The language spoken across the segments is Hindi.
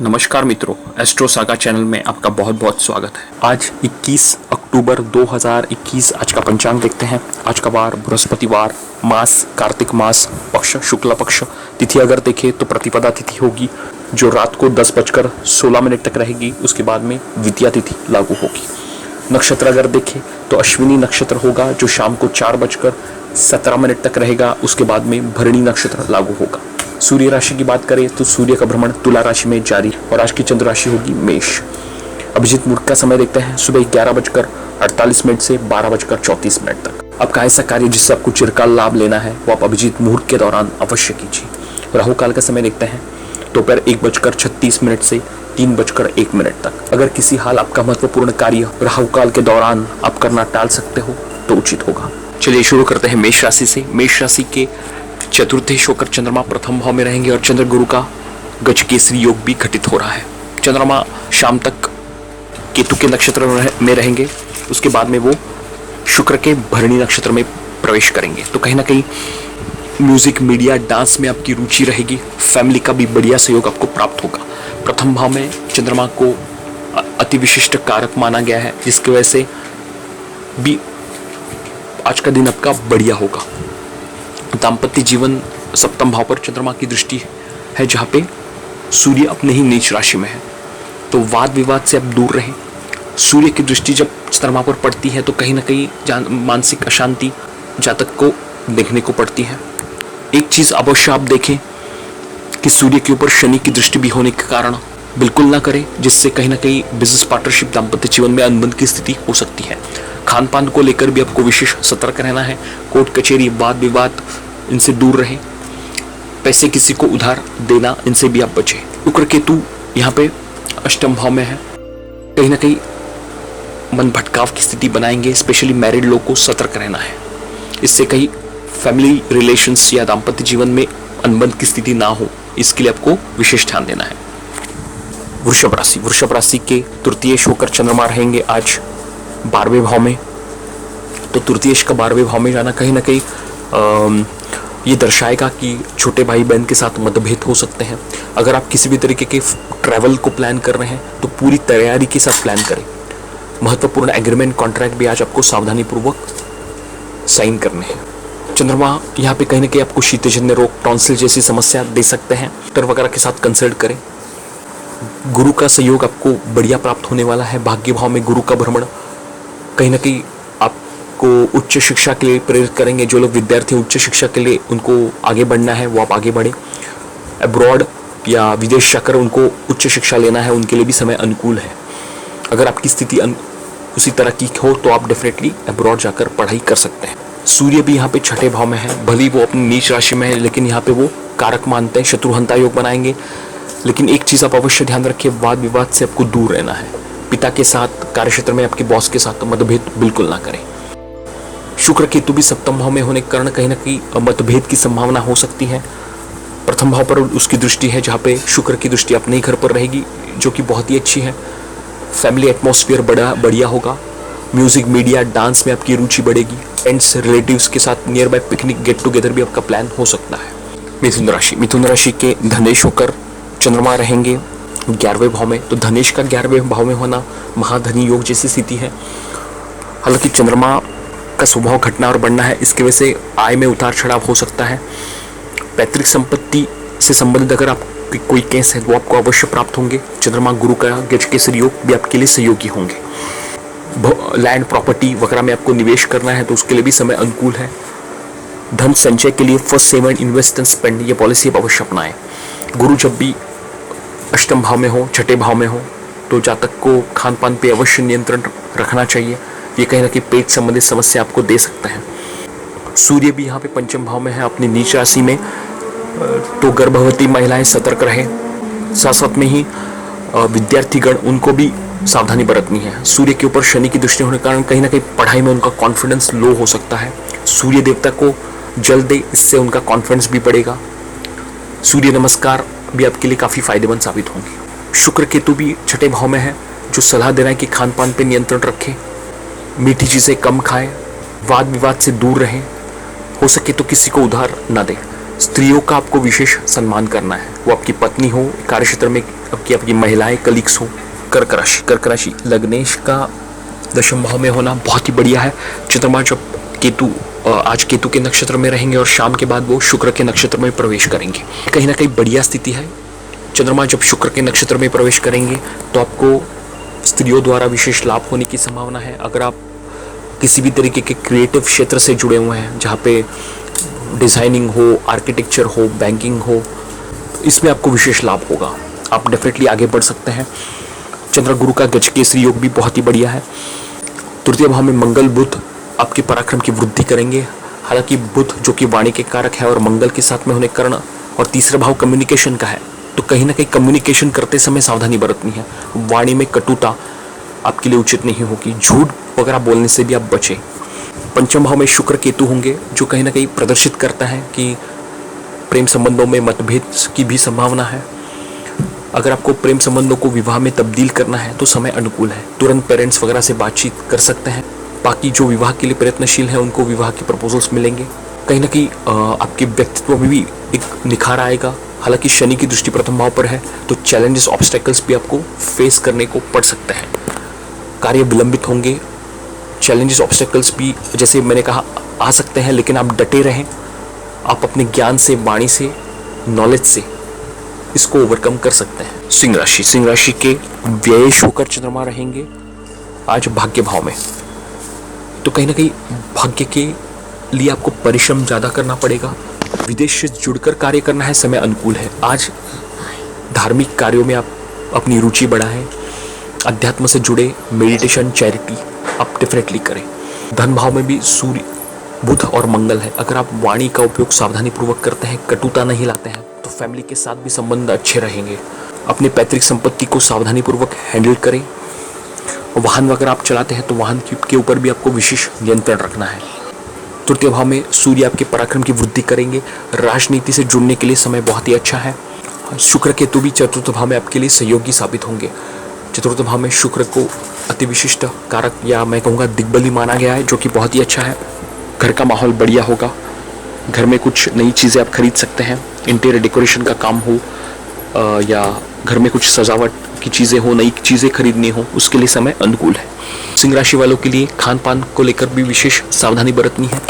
नमस्कार मित्रों, एस्ट्रो सागा चैनल में आपका बहुत बहुत स्वागत है। आज 21 अक्टूबर 2021 आज का पंचांग देखते हैं। आज का वार बृहस्पतिवार, मास कार्तिक मास, पक्ष शुक्ला पक्ष। तिथि अगर देखें तो प्रतिपदा तिथि होगी जो रात को 10:16 तक रहेगी। उसके बाद में द्वितीया तिथि लागू होगी। नक्षत्र अगर देखें तो अश्विनी नक्षत्र होगा जो शाम को 4:17 तक रहेगा। उसके बाद में भरणी नक्षत्र लागू होगा। सूर्य राशि की बात करें तो सूर्य का भ्रमण तुला राशि में जारी और आज की चंद्र राशि होगी मेष। अभिजीत मुहूर्त का समय देखते हैं सुबह 11:48 से 12:34 तक। आपका ऐसा कार्य जिससे आपको चिरकाल लाभ लेना है वो आप अभिजीत मुहूर्त के दौरान अवश्य कीजिए। राहु काल का समय देखते हैं दोपहर 1:36 से 3:01 तक। अगर किसी हाल आपका महत्वपूर्ण कार्य राहु काल के दौरान आप करना टाल सकते हो तो उचित होगा। चलिए शुरू करते हैं मेष राशि से। मेष राशि के चतुर्थेश होकर चंद्रमा प्रथम भाव में रहेंगे और चंद्र गुरु का गजकेसरी योग भी घटित हो रहा है। चंद्रमा शाम तक केतु के नक्षत्र में रहेंगे। उसके बाद में वो शुक्र के भरणी नक्षत्र में प्रवेश करेंगे। तो कहीं ना कहीं म्यूजिक, मीडिया, डांस में आपकी रुचि रहेगी। फैमिली का भी बढ़िया सहयोग आपको प्राप्त होगा। प्रथम भाव में चंद्रमा को अति विशिष्ट कारक माना गया है, जिसकी वजह से भी आज का दिन आपका बढ़िया होगा। दाम्पत्य जीवन सप्तम भाव पर चंद्रमा की दृष्टि है जहाँ पे सूर्य अपने ही नीच राशि में है, तो वाद विवाद से आप दूर रहें। सूर्य की दृष्टि जब चंद्रमा पर पड़ती है तो कहीं ना कहीं मानसिक अशांति जातक को देखने को पड़ती है। एक चीज़ अवश्य आप देखें कि सूर्य के ऊपर शनि की दृष्टि भी होने के कारण बिल्कुल ना करें, जिससे कहीं ना कहीं बिजनेस पार्टनरशिप, दाम्पत्य जीवन में अनबन की स्थिति हो सकती है। खान पान को लेकर भी आपको विशेष सतर्क रहना है। कोर्ट कचहरी, वाद विवाद, इनसे दूर रहें। पैसे किसी को उधार देना, इनसे भी आप बचें। शुक्र केतु यहाँ पे अष्टम भाव में है, कहीं ना कहीं मन भटकाव की स्थिति बनाएंगे। स्पेशली मैरिड लोग को सतर्क रहना है, इससे कहीं फैमिली रिलेशंस या दाम्पत्य जीवन में अनबन की स्थिति ना हो, इसके लिए आपको विशेष ध्यान देना है। वृषभ राशि के तृतीयेश होकर चंद्रमा रहेंगे आज 12वें भाव में। तो तृतीयेश का 12वें भाव में जाना कहीं ना कहीं ये दर्शाएगा कि छोटे भाई बहन के साथ मतभेद हो सकते हैं। अगर आप किसी भी तरीके के ट्रैवल को प्लान कर रहे हैं तो पूरी तैयारी के साथ प्लान करें। महत्वपूर्ण एग्रीमेंट, कॉन्ट्रैक्ट भी आज आपको सावधानी पूर्वक साइन करने हैं। चंद्रमा यहाँ पे कहीं ना कहीं आपको शीतजन्य रोग, टॉन्सिल जैसी समस्या दे सकते हैं। डॉक्टर वगैरह के साथ कंसल्ट करें। गुरु का सहयोग आपको बढ़िया प्राप्त होने वाला है। भाग्य भाव में गुरु का भ्रमण कहीं ना कहीं को उच्च शिक्षा के लिए प्रेरित करेंगे। जो लोग विद्यार्थी उच्च शिक्षा के लिए उनको आगे बढ़ना है वो आप आगे बढ़ें। अब्रॉड या विदेश जाकर उनको उच्च शिक्षा लेना है, उनके लिए भी समय अनुकूल है। अगर आपकी स्थिति उसी तरह की हो तो आप डेफिनेटली अब्रॉड जाकर पढ़ाई कर सकते हैं। सूर्य भी यहाँ पे छठे भाव में है, भले वो अपनी नीच राशि में है, लेकिन यहाँ पे वो कारक मानते हैं, शत्रुहंता योग बनाएंगे। लेकिन एक चीज़ आप अवश्य ध्यान रखिए, वाद विवाद से आपको दूर रहना है। पिता के साथ, कार्यक्षेत्र में आपके बॉस के साथ मतभेद बिल्कुल ना करें। शुक्र केतु भी सप्तम भाव में होने के कारण कहीं ना कहीं मतभेद की संभावना हो सकती है। प्रथम भाव पर उसकी दृष्टि है जहाँ पे शुक्र की दृष्टि अपने ही घर पर रहेगी, जो कि बहुत ही अच्छी है। फैमिली एटमॉस्फेयर बढ़िया होगा। म्यूजिक, मीडिया, डांस में आपकी रुचि बढ़ेगी। फ्रेंड्स, रिलेटिव्स के साथ near by picnic, get together भी आपका प्लान हो सकता है। मिथुन राशि के धनेश होकर चंद्रमा रहेंगे 11वें भाव में। तो धनेश का 11वें भाव में होना महाधनी योग जैसी स्थिति है। हालांकि चंद्रमा का स्वभाव घटना और बढ़ना है, इसकी वजह से आय में उतार चढ़ाव हो सकता है। पैतृक संपत्ति से संबंधित अगर आप कोई केस है वो आपको अवश्य प्राप्त होंगे। चंद्रमा गुरु का गजकेसरी योग भी आपके लिए सहयोगी होंगे। लैंड, प्रॉपर्टी वगैरह में आपको निवेश करना है तो उसके लिए भी समय अनुकूल है। धन संचय के लिए first seven invest and spend, ये पॉलिसी आप अवश्य अपनाएं। गुरु जब भी अष्टम भाव में हो, छठे भाव में हो, तो जातक को खान पान पे अवश्य नियंत्रण रखना चाहिए। ये कहीं ना कहीं पेट संबंधित समस्या आपको दे सकता है। सूर्य भी यहाँ पे पंचम भाव में है अपनी नीच राशि में, तो गर्भवती महिलाएं सतर्क रहे। साथ साथ में ही विद्यार्थीगण, उनको भी सावधानी बरतनी है। सूर्य के ऊपर शनि की दृष्टि होने के कारण कहीं ना कहीं पढ़ाई में उनका कॉन्फिडेंस लो हो सकता है। सूर्य देवता को जल दे, इससे उनका कॉन्फिडेंस भी बढ़ेगा। सूर्य नमस्कार भी आपके लिए काफ़ी फायदेमंद साबित होंगे। शुक्र केतु भी छठे भाव में है, जो सलाह दे रहा है कि खान पान पर नियंत्रण रखें, मीठी चीज़ें कम खाएं, वाद विवाद से दूर रहें, हो सके तो किसी को उधार ना दें। स्त्रियों का आपको विशेष सम्मान करना है, वो आपकी पत्नी हो, कार्यक्षेत्र में आपकी महिलाएं, कलीग्स हो। कर्क राशि, लग्नेश का दशम भाव में होना बहुत ही बढ़िया है। चंद्रमा जब आज केतु के नक्षत्र में रहेंगे और शाम के बाद वो शुक्र के नक्षत्र में प्रवेश करेंगे, कहीं ना कहीं बढ़िया स्थिति है। चंद्रमा जब शुक्र के नक्षत्र में प्रवेश करेंगे तो आपको स्त्रियों द्वारा विशेष लाभ होने की संभावना है। अगर आप किसी भी तरीके के क्रिएटिव क्षेत्र से जुड़े हुए हैं, जहाँ पे डिज़ाइनिंग हो, आर्किटेक्चर हो, बैंकिंग हो, तो इसमें आपको विशेष लाभ होगा, आप डेफिनेटली आगे बढ़ सकते हैं। चंद्र गुरु का गजकेसरी योग भी बहुत ही बढ़िया है। तृतीय भाव में मंगल बुध आपके पराक्रम की वृद्धि करेंगे। हालांकि बुध जो कि वाणी के कारक है और मंगल के साथ में होने कारण, और तीसरा भाव कम्युनिकेशन का है, तो कहीं ना कहीं कम्युनिकेशन करते समय सावधानी बरतनी है। वाणी में कटुता आपके लिए उचित नहीं होगी, झूठ वगैरह बोलने से भी आप बचें। पंचम भाव में शुक्र केतु होंगे, जो कहीं ना कहीं प्रदर्शित करता है कि प्रेम संबंधों में मतभेद की भी संभावना है। अगर आपको प्रेम संबंधों को विवाह में तब्दील करना है तो समय अनुकूल है, तुरंत पेरेंट्स वगैरह से बातचीत कर सकते हैं। बाकी जो विवाह के लिए प्रयत्नशील हैं उनको विवाह के प्रपोजल्स मिलेंगे। कहीं ना कहीं आपके व्यक्तित्व में भी एक निखार आएगा। हालांकि शनि की दृष्टि प्रथम भाव पर है, तो चैलेंजेस, ऑब्स्टेकल्स भी आपको फेस करने को पड़ सकते हैं। कार्य विलंबित होंगे, चैलेंजेस, ऑब्स्टेकल्स भी जैसे मैंने कहा आ सकते हैं, लेकिन आप डटे रहें। आप अपने ज्ञान से, वाणी से, नॉलेज से इसको ओवरकम कर सकते हैं। सिंह राशि के व्ययेश होकर चंद्रमा रहेंगे आज भाग्य भाव में, तो कहीं ना कहीं भाग्य के लिए आपको परिश्रम ज़्यादा करना पड़ेगा। विदेश से जुड़कर कार्य करना है, समय अनुकूल है। आज धार्मिक कार्यों में आप अपनी रुचि बढ़ाएं, अध्यात्म से जुड़े मेडिटेशन, चैरिटी आप डेफिनेटली करें। धन भाव में भी सूर्य, बुध और मंगल है। अगर आप वाणी का उपयोग सावधानी पूर्वक करते हैं, कटुता नहीं लाते हैं, तो फैमिली के साथ भी संबंध अच्छे रहेंगे। अपने पैतृक संपत्ति को सावधानी पूर्वक हैंडल करें। वाहन वगैरह आप चलाते हैं तो वाहन के ऊपर भी आपको विशेष नियंत्रण रखना है। तृतीय भाव में सूर्य आपके पराक्रम की वृद्धि करेंगे। राजनीति से जुड़ने के लिए समय बहुत ही अच्छा है। शुक्र केतु भी चतुर्थ भाव में आपके लिए सहयोगी साबित होंगे। चतुर्थ भाव में शुक्र को अति विशिष्ट कारक, या मैं कहूँगा दिग्बली माना गया है, जो कि बहुत ही अच्छा है। घर का माहौल बढ़िया होगा, घर में कुछ नई चीज़ें आप खरीद सकते हैं। इंटीरियर डेकोरेशन का काम हो या घर में कुछ सजावट की चीज़ें हो, नई चीज़ें खरीदनी हो, उसके लिए समय अनुकूल है। सिंह राशि वालों के लिए खान पान को लेकर भी विशेष सावधानी बरतनी है।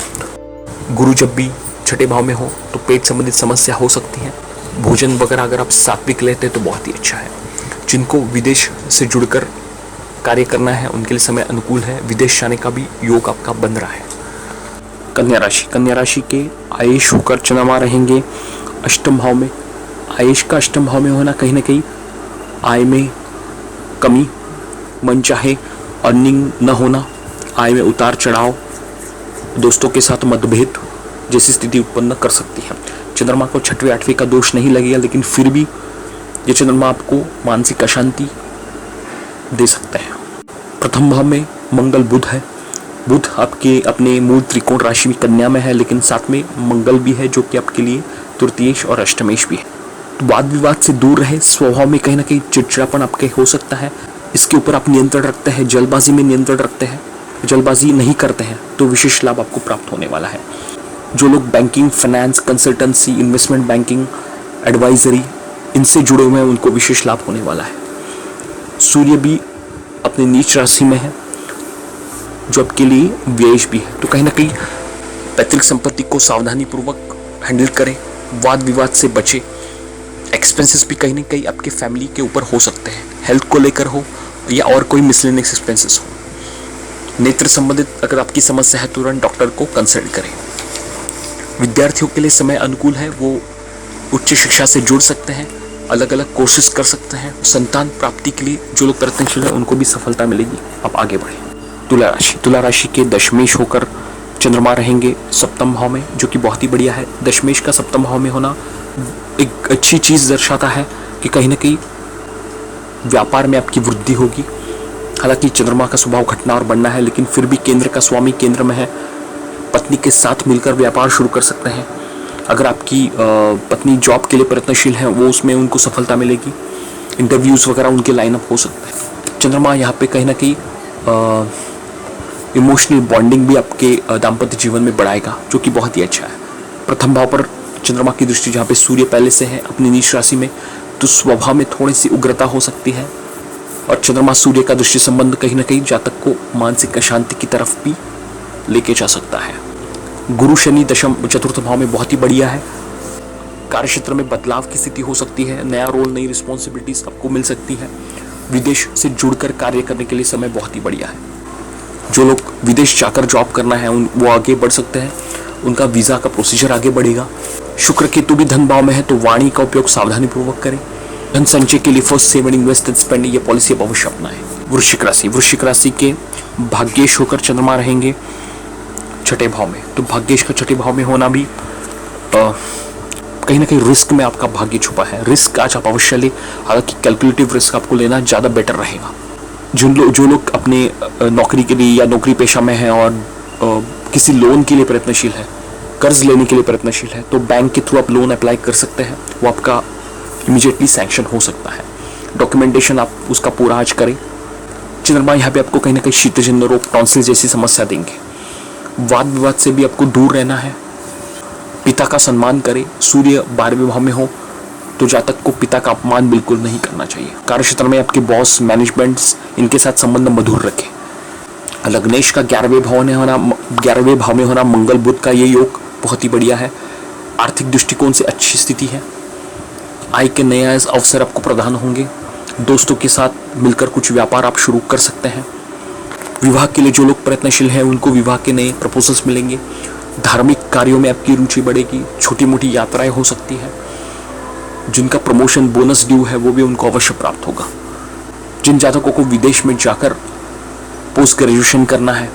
गुरु जब भी छठे भाव में हो तो पेट संबंधित समस्या हो सकती है। भोजन वगैरह अगर आप सात्विक लेते हैं तो बहुत ही अच्छा है। जिनको विदेश से जुड़कर कार्य करना है उनके लिए समय अनुकूल है। विदेश जाने का भी योग आपका बन रहा है। कन्या राशि के आयुष होकर चंद्रमा रहेंगे अष्टम भाव में। आयुष का अष्टम भाव में होना कहीं ना कहीं आय में कमी, मनचाहे अर्निंग न होना, आय में उतार चढ़ाव, दोस्तों के साथ मतभेद जैसी स्थिति उत्पन्न कर सकती है। चंद्रमा को छठवें आठवें का दोष नहीं लगेगा, लेकिन फिर भी ये चंद्रमा आपको मानसिक अशांति दे सकते हैं। प्रथम भाव में मंगल बुध है। बुध आपके अपने मूल त्रिकोण राशि में कन्या में है, लेकिन साथ में मंगल भी है जो कि आपके लिए तृतीयेश और अष्टमेश भी है। तो वाद विवाद से दूर रहे। स्वभाव में कहीं ना कहीं चिड़चिड़ापन आपके हो सकता है, इसके ऊपर आप नियंत्रण रखते हैं। जल्दबाजी में नियंत्रण रखते हैं, जल्दबाजी नहीं करते हैं तो विशेष लाभ आपको प्राप्त होने वाला है। जो लोग banking, finance, consultancy, investment banking, advisory इनसे जुड़े हुए हैं उनको विशेष लाभ होने वाला है। सूर्य भी अपनी नीच राशि में है जो आपके लिए व्ययेश भी है, तो कहीं ना कहीं पैतृक संपत्ति को सावधानी पूर्वक हैंडल करें, वाद विवाद से बचें। एक्सपेंसेस भी कहीं ना कहीं आपके फैमिली के ऊपर हो सकते हैं, हेल्थ को लेकर हो या और कोई मिसलेनियस एक्सपेंसेस हो। नेत्र संबंधित अगर आपकी समस्या है तुरंत डॉक्टर को कंसल्ट करें। विद्यार्थियों के लिए समय अनुकूल है, वो उच्च शिक्षा से जुड़ सकते हैं, अलग अलग कोर्सेज कर सकते हैं। संतान प्राप्ति के लिए जो लोग प्रयत्नशील हैं उनको भी सफलता मिलेगी, आप आगे बढ़ें। तुला राशि के दशमेश होकर चंद्रमा रहेंगे सप्तम भाव में, जो कि बहुत ही बढ़िया है। दशमेश का सप्तम भाव में होना एक अच्छी चीज़ दर्शाता है कि कहीं ना कहीं व्यापार में आपकी वृद्धि होगी। हालांकि चंद्रमा का स्वभाव घटना और बढ़ना है, लेकिन फिर भी केंद्र का स्वामी केंद्र में है। पत्नी के साथ मिलकर व्यापार शुरू कर सकते हैं। अगर आपकी पत्नी जॉब के लिए प्रयत्नशील है वो उसमें उनको सफलता मिलेगी। इंटरव्यूज़ वगैरह उनके लाइनअप हो सकते हैं। चंद्रमा यहाँ पे कहीं ना कहीं इमोशनल बॉन्डिंग भी आपके दाम्पत्य जीवन में बढ़ाएगा, जो कि बहुत ही अच्छा है। प्रथम भाव पर चंद्रमा की दृष्टि जहाँ पे सूर्य पहले से है अपनी नीच राशि में, तो स्वभाव में थोड़ी सी उग्रता हो सकती है। और चंद्रमा सूर्य का दृष्टि संबंध कहीं ना कहीं जातक को मानसिक अशांति की तरफ भी लेके जा सकता है। गुरु शनि दशम चतुर्थ भाव में बहुत ही बढ़िया है। कार्य क्षेत्र में बदलाव की स्थिति हो सकती है, नया रोल, नई रिस्पॉन्सिबिलिटीज आपको मिल सकती है। विदेश से जुड़कर कार्य करने के लिए समय बहुत ही बढ़िया है। जो लोग विदेश जाकर जॉब करना है वो आगे बढ़ सकते हैं, उनका वीजा का प्रोसीजर आगे बढ़ेगा। शुक्र केतु भी धन भाव में है, तो वाणी का उपयोग सावधानी पूर्वक करें। धन संचय के लिए first save invest and spend ये पॉलिसी अवश्य अपनाएं। वृश्चिक राशि के भाग्येश होकर चंद्रमा रहेंगे छठे भाव में, तो भाग्येश का छठे भाव में होना भी कहीं ना कहीं रिस्क में आपका भाग्य छुपा है। रिस्क आज आप अवश्य ले, हालांकि कैलकुलेटिव रिस्क आपको लेना ज़्यादा बेटर रहेगा। जो लोग अपने नौकरी के लिए या नौकरी पेशा में हैं और किसी लोन के लिए प्रयत्नशील है, कर्ज लेने के लिए प्रयत्नशील है, तो बैंक के थ्रू आप लोन अप्लाई कर सकते हैं, वो आपका इमीडिएटली सैंक्शन हो सकता है। डॉक्यूमेंटेशन आप उसका पूरा आज करें। चंद्रमा यहाँ पे आपको कहीं ना कहीं शीतजन्य रोग, टॉन्सिल जैसी समस्या देंगे। वाद विवाद से भी आपको दूर रहना है। पिता का सम्मान करें। सूर्य 12वें भाव में हो तो जातक को पिता का अपमान बिल्कुल नहीं करना चाहिए। कार्यक्षेत्र में आपके बॉस, मैनेजमेंट्स, इनके साथ संबंध मधुर रखें। लग्नेश का 11वें भाव में होना मंगल बुध का ये योग बहुत ही बढ़िया है। आर्थिक दृष्टिकोण से अच्छी स्थिति है। आय के नए अवसर आपको प्रदान होंगे। दोस्तों के साथ मिलकर कुछ व्यापार आप शुरू कर सकते हैं। विवाह के लिए जो लोग प्रयत्नशील हैं उनको विवाह के नए प्रपोजल्स मिलेंगे। धार्मिक कार्यों में आपकी रुचि बढ़ेगी। छोटी मोटी यात्राएं हो सकती है। जिनका प्रमोशन बोनस ड्यू है वो भी उनको अवश्य प्राप्त होगा। जिन जातकों को विदेश में जाकर पोस्ट ग्रेजुएशन करना है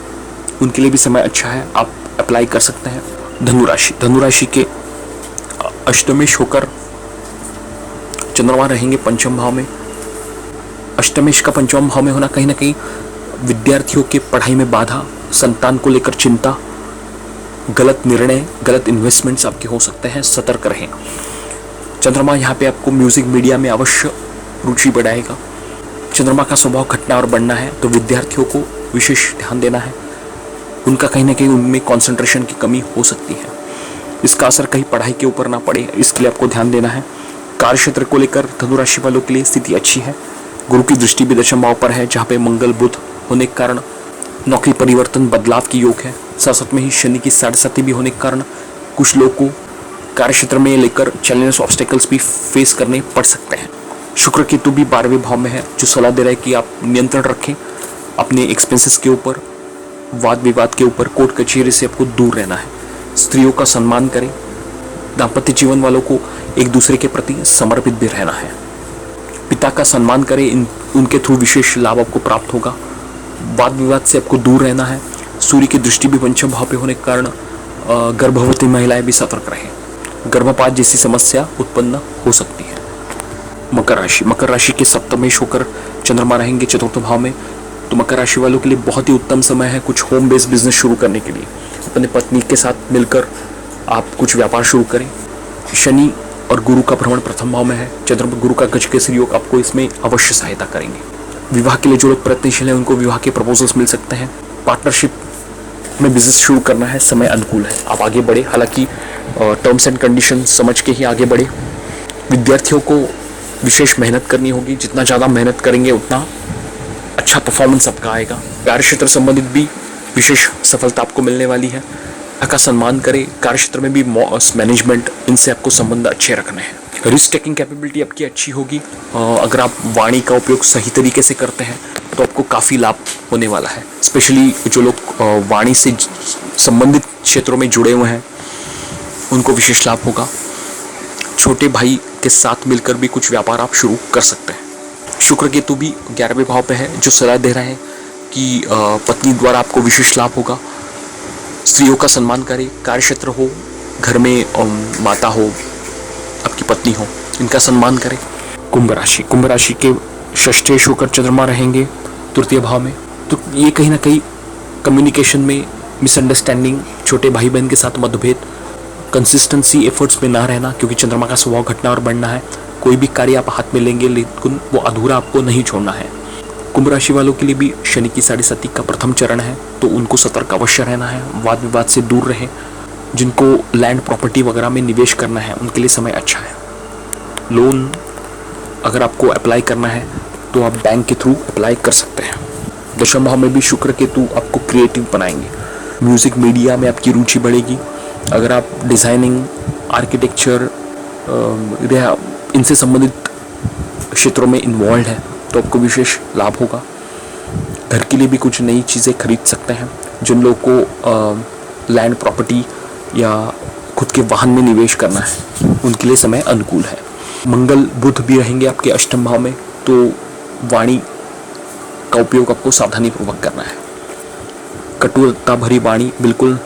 उनके लिए भी समय अच्छा है, आप अप्लाई कर सकते हैं। धनुराशि के अष्टमेश होकर चंद्रमा रहेंगे पंचम भाव में। अष्टमेश का पंचम भाव में होना कहीं ना कहीं विद्यार्थियों के पढ़ाई में बाधा, संतान को लेकर चिंता, गलत निर्णय, गलत इन्वेस्टमेंट्स आपके हो सकते हैं, सतर्क रहें। चंद्रमा यहाँ पे आपको म्यूजिक मीडिया में अवश्य रुचि बढ़ाएगा। चंद्रमा का स्वभाव घटना और बढ़ना है, तो विद्यार्थियों को विशेष ध्यान देना है। उनका कहीं ना कहीं उनमें कंसंट्रेशन की कमी हो सकती है। इसका असर कहीं पढ़ाई के ऊपर ना पड़े, इसके लिए आपको ध्यान देना है। कार्य क्षेत्र को लेकर धनुराशि वालों के लिए स्थिति अच्छी है। गुरु की दृष्टि भी दशम भाव पर है, जहाँ पे मंगल बुध होने के कारण नौकरी परिवर्तन, बदलाव की योग है। साथ में ही शनि की 7.5 भी होने के कारण कुछ लोग को कार्य क्षेत्र में लेकर चैलेंजेस, ऑब्स्टेकल्स भी फेस करने पड़ सकते हैं। शुक्र केतु भी 12वें भाव में है, जो सलाह दे रहा है कि आप नियंत्रण रखें अपने एक्सपेंसेस के ऊपर, वाद विवाद के ऊपर, कोर्ट कचहरी से आपको दूर रहना है। स्त्रियों का सम्मान करें। दाम्पत्य जीवन वालों को एक दूसरे के प्रति समर्पित भी रहना है। पिता का सम्मान करें, उनके थ्रू विशेष लाभ आपको प्राप्त होगा। वाद विवाद से आपको दूर रहना है। सूर्य की दृष्टि भी पंचम भाव पे होने के कारण गर्भवती महिलाएं भी सतर्क रहें। गर्भपात जैसी समस्या उत्पन्न हो सकती है। मकर राशि के सप्तमेश होकर चंद्रमा रहेंगे चतुर्थ भाव में, तो मकर राशि वालों के लिए बहुत ही उत्तम समय है कुछ होम बेस्ड बिजनेस शुरू करने के लिए। अपने पत्नी के साथ मिलकर आप कुछ व्यापार शुरू करें। शनि और गुरु का भ्रमण प्रथम भाव में है। चंद्रमा गुरु का गजकेसरी योग आपको इसमें अवश्य सहायता करेंगे। विवाह के लिए जो लोग प्रयत्नशील हैं उनको विवाह के प्रपोजल्स मिल सकते हैं। पार्टनरशिप में बिजनेस शुरू करना है, समय अनुकूल है, आप आगे बढ़े। हालांकि टर्म्स एंड कंडीशन समझ के ही आगे बढ़े। विद्यार्थियों को विशेष मेहनत करनी होगी। जितना ज़्यादा मेहनत करेंगे उतना अच्छा परफॉर्मेंस आपका आएगा। कार्य क्षेत्र संबंधित भी विशेष सफलता आपको मिलने वाली है। का सम्मान करें। कार्य क्षेत्र में भी मैनेजमेंट, इनसे आपको संबंध अच्छे रखने हैं। रिस्क टेकिंग कैपेबिलिटी आपकी अच्छी होगी। अगर आप वाणी का उपयोग सही तरीके से करते हैं तो आपको काफ़ी लाभ होने वाला है। स्पेशली जो लोग वाणी से संबंधित क्षेत्रों में जुड़े हुए हैं उनको विशेष लाभ होगा। छोटे भाई के साथ मिलकर भी कुछ व्यापार आप शुरू कर सकते हैं। शुक्र केतु भी 11वें भाव पे है, जो सलाह दे रहे हैं कि पत्नी द्वारा आपको विशेष लाभ होगा। स्त्रियों का सम्मान करें। कार्य क्षेत्र हो, घर में माता हो, आपकी पत्नी हो, इनका सम्मान करें। कुंभ राशि के षष्ठेश होकर चंद्रमा रहेंगे तृतीय भाव में, तो ये कहीं ना कहीं कम्युनिकेशन में मिसअंडरस्टैंडिंग, छोटे भाई बहन के साथ मतभेद, कंसिस्टेंसी एफर्ट्स में ना रहना, क्योंकि चंद्रमा का स्वभाव घटना और बढ़ना है। कोई भी कार्य आप हाथ में लेंगे लेकिन वो अधूरा आपको नहीं छोड़ना है। कुंभ राशि वालों के लिए भी शनि की 7.5 का प्रथम चरण है, तो उनको सतर्क अवश्य रहना है। वाद विवाद से दूर रहें। जिनको लैंड प्रॉपर्टी वगैरह में निवेश करना है उनके लिए समय अच्छा है। लोन अगर आपको अप्लाई करना है तो आप बैंक के थ्रू अप्लाई कर सकते हैं। दशम भाव में भी शुक्र केतु आपको क्रिएटिव बनाएंगे। म्यूज़िक मीडिया में आपकी रुचि बढ़ेगी। अगर आप डिज़ाइनिंग, आर्किटेक्चर इनसे संबंधित क्षेत्रों में इन्वॉल्व है तो आपको विशेष लाभ होगा। घर के लिए भी कुछ नई चीज़ें खरीद सकते हैं। जिन लोगों को लैंड प्रॉपर्टी या खुद के वाहन में निवेश करना है उनके लिए समय अनुकूल है। मंगल बुध भी रहेंगे आपके अष्टम भाव में, तो वाणी का उपयोग आपको सावधानी पूर्वक करना है। कटुता भरी वाणी बिल्कुल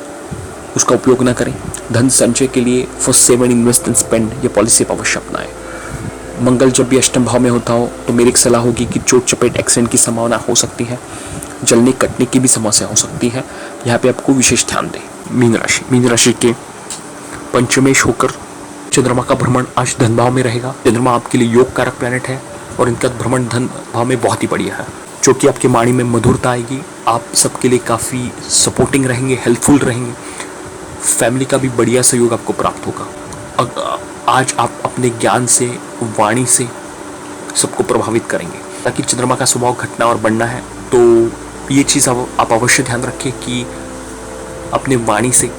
उसका उपयोग ना करें। धन संचय के लिए first seven invest and spend ये पॉलिसी अवश्य अपनाएं। मंगल जब भी अष्टम भाव में होता हो तो मेरी एक सलाह होगी कि चोट चपेट एक्सीडेंट की संभावना हो सकती है। जलने कटने की भी समस्या हो सकती है। यहाँ पे आपको विशेष ध्यान दें। मीन राशि के पंचमेश होकर चंद्रमा का भ्रमण आज धन भाव में रहेगा। चंद्रमा आपके लिए योग कारक प्लैनेट है और इनका भ्रमण धन भाव में बहुत ही बढ़िया है, जो कि आपके वाणी में मधुरता आएगी। आप सबके लिए काफ़ी सपोर्टिंग रहेंगे, हेल्पफुल रहेंगे। फैमिली का भी बढ़िया सहयोग आपको प्राप्त होगा। आज आप अपने ज्ञान से, वाणी से सबको प्रभावित करेंगे। ताकि चंद्रमा का स्वभाव घटना और बढ़ना है तो ये चीज़ आप अवश्य ध्यान रखें कि अपने वाणी से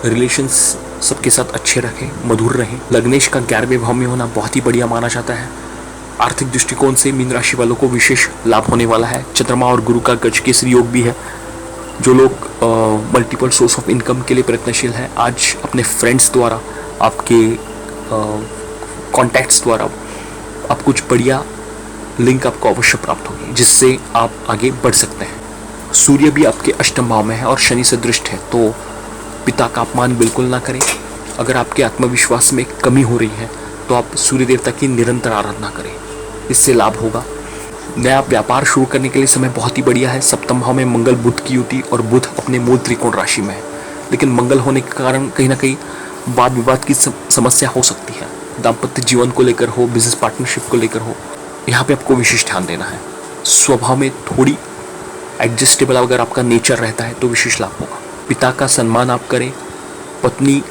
रिलेशंस सबके साथ अच्छे रखें, मधुर रहें। लग्नेश का 11वें भाव में होना बहुत ही बढ़िया माना जाता है। आर्थिक दृष्टिकोण से मीन राशि वालों को विशेष लाभ होने वाला है। चंद्रमा और गुरु का गजकेसरी योग भी है। जो लोग मल्टीपल सोर्स ऑफ इनकम के लिए प्रयत्नशील हैं, आज अपने फ्रेंड्स द्वारा, आपके कॉन्टैक्ट्स द्वारा आप कुछ बढ़िया लिंक आपको अवश्य प्राप्त होगी, जिससे आप आगे बढ़ सकते हैं। सूर्य भी आपके अष्टम भाव में है और शनि से दृष्ट है, तो पिता का अपमान बिल्कुल ना करें। अगर आपके आत्मविश्वास में कमी हो रही है तो आप सूर्य देवता की निरंतर आराधना करें, इससे लाभ होगा। नया व्यापार शुरू करने के लिए समय बहुत ही बढ़िया है। सप्तम भाव में मंगल बुध की युति और बुध अपने मूल त्रिकोण राशि में है, लेकिन मंगल होने के कारण कहीं ना कहीं वाद विवाद की समस्या हो सकती है। दाम्पत्य जीवन को लेकर हो, बिजनेस पार्टनरशिप को लेकर हो, यहाँ पे आपको विशेष ध्यान देना है। स्वभाव में थोड़ी एडजस्टेबल अगर आपका नेचर रहता है तो विशेष लाभ होगा। पिता का सम्मान आप करें, पत्नी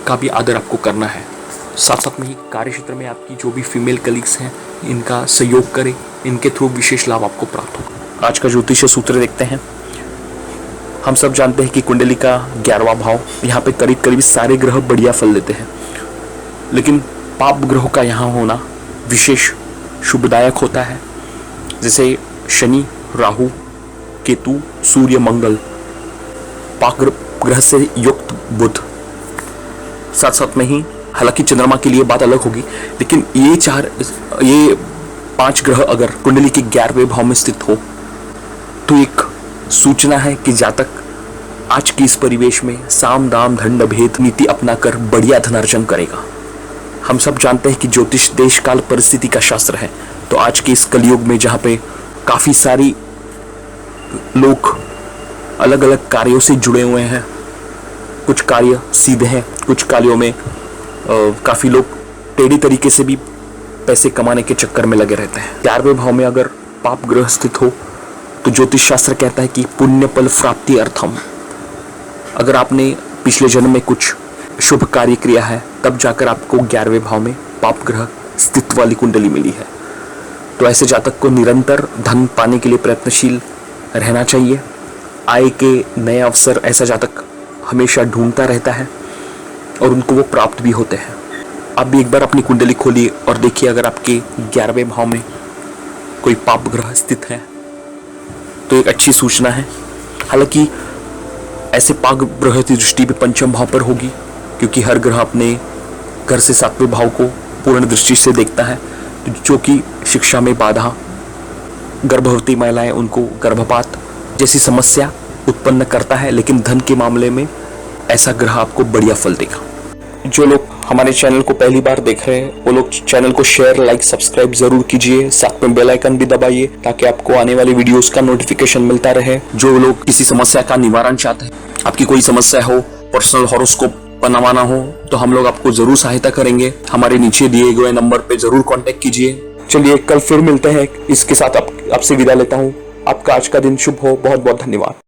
का भी आदर आपको करना है। साथ साथ में ही कार्य क्षेत्र में आपकी जो भी फीमेल कलीग्स हैं इनका सहयोग करें, इनके थ्रू विशेष लाभ आपको प्राप्त होगा। आज का ज्योतिष सूत्र देखते हैं। हम सब जानते हैं कि कुंडली का 11वां भाव, यहाँ पे करीब करीब सारे ग्रह बढ़िया फल देते हैं, लेकिन पाप ग्रहों का यहाँ होना विशेष शुभदायक होता है। जैसे शनि, राहु, केतु, सूर्य, मंगल, पाप ग्रह से युक्त बुध। साथ साथ में ही हालांकि चंद्रमा के लिए बात अलग होगी, लेकिन ये 5 ग्रह अगर कुंडली के 11वें भाव में स्थित हो तो एक सूचना है कि जातक आज के इस परिवेश में साम दाम दंड भेद नीति अपनाकर बढ़िया धनार्जन करेगा। हम सब जानते हैं कि ज्योतिष देश काल परिस्थिति का शास्त्र है, तो आज के इस कलयुग में जहाँ पे काफ़ी सारी लोग अलग अलग कार्यों से जुड़े हुए हैं, कुछ कार्य सीधे हैं, कुछ कार्यों में काफ़ी लोग टेढ़ी तरीके से भी पैसे कमाने के चक्कर में लगे रहते हैं। 11वें भाव में अगर पाप ग्रह स्थित हो तो ज्योतिष शास्त्र कहता है कि पुण्य फल प्राप्ति अर्थम, अगर आपने पिछले जन्म में कुछ शुभ कार्य किया है तब जाकर आपको 11वें भाव में पाप ग्रह स्थित वाली कुंडली मिली है। तो ऐसे जातक को निरंतर धन पाने के लिए प्रयत्नशील रहना चाहिए। आय के नए अवसर ऐसा जातक हमेशा ढूंढता रहता है और उनको वो प्राप्त भी होते हैं। आप भी एक बार अपनी कुंडली खोलिए और देखिए, अगर आपके 11वें भाव में कोई पाप ग्रह स्थित है तो एक अच्छी सूचना है। हालांकि ऐसे पाप ग्रह की दृष्टि भी पंचम भाव पर होगी, क्योंकि हर ग्रह अपने घर से 7वें भाव को पूर्ण दृष्टि से देखता है, जो कि शिक्षा में बाधा, गर्भवती महिलाएं उनको गर्भपात जैसी समस्या उत्पन्न करता है, लेकिन धन के मामले में ऐसा ग्रह आपको बढ़िया फल देगा। जो लोग हमारे चैनल को पहली बार देख रहे हैं वो लोग चैनल को शेयर, लाइक, सब्सक्राइब जरूर कीजिए। साथ में बेल आइकन भी दबाइए ताकि आपको आने वाली वीडियोस का नोटिफिकेशन मिलता रहे। जो लोग किसी समस्या का निवारण चाहते हैं, आपकी कोई समस्या हो, पर्सनल हॉरोस्कोप बनवाना हो, तो हम लोग आपको जरूर सहायता करेंगे। हमारे नीचे दिए गए नंबर पे जरूर कॉन्टेक्ट कीजिए। चलिए कल फिर मिलते हैं। इसके साथ आपसे विदा लेता हूँ। आपका आज का दिन शुभ हो। बहुत बहुत धन्यवाद।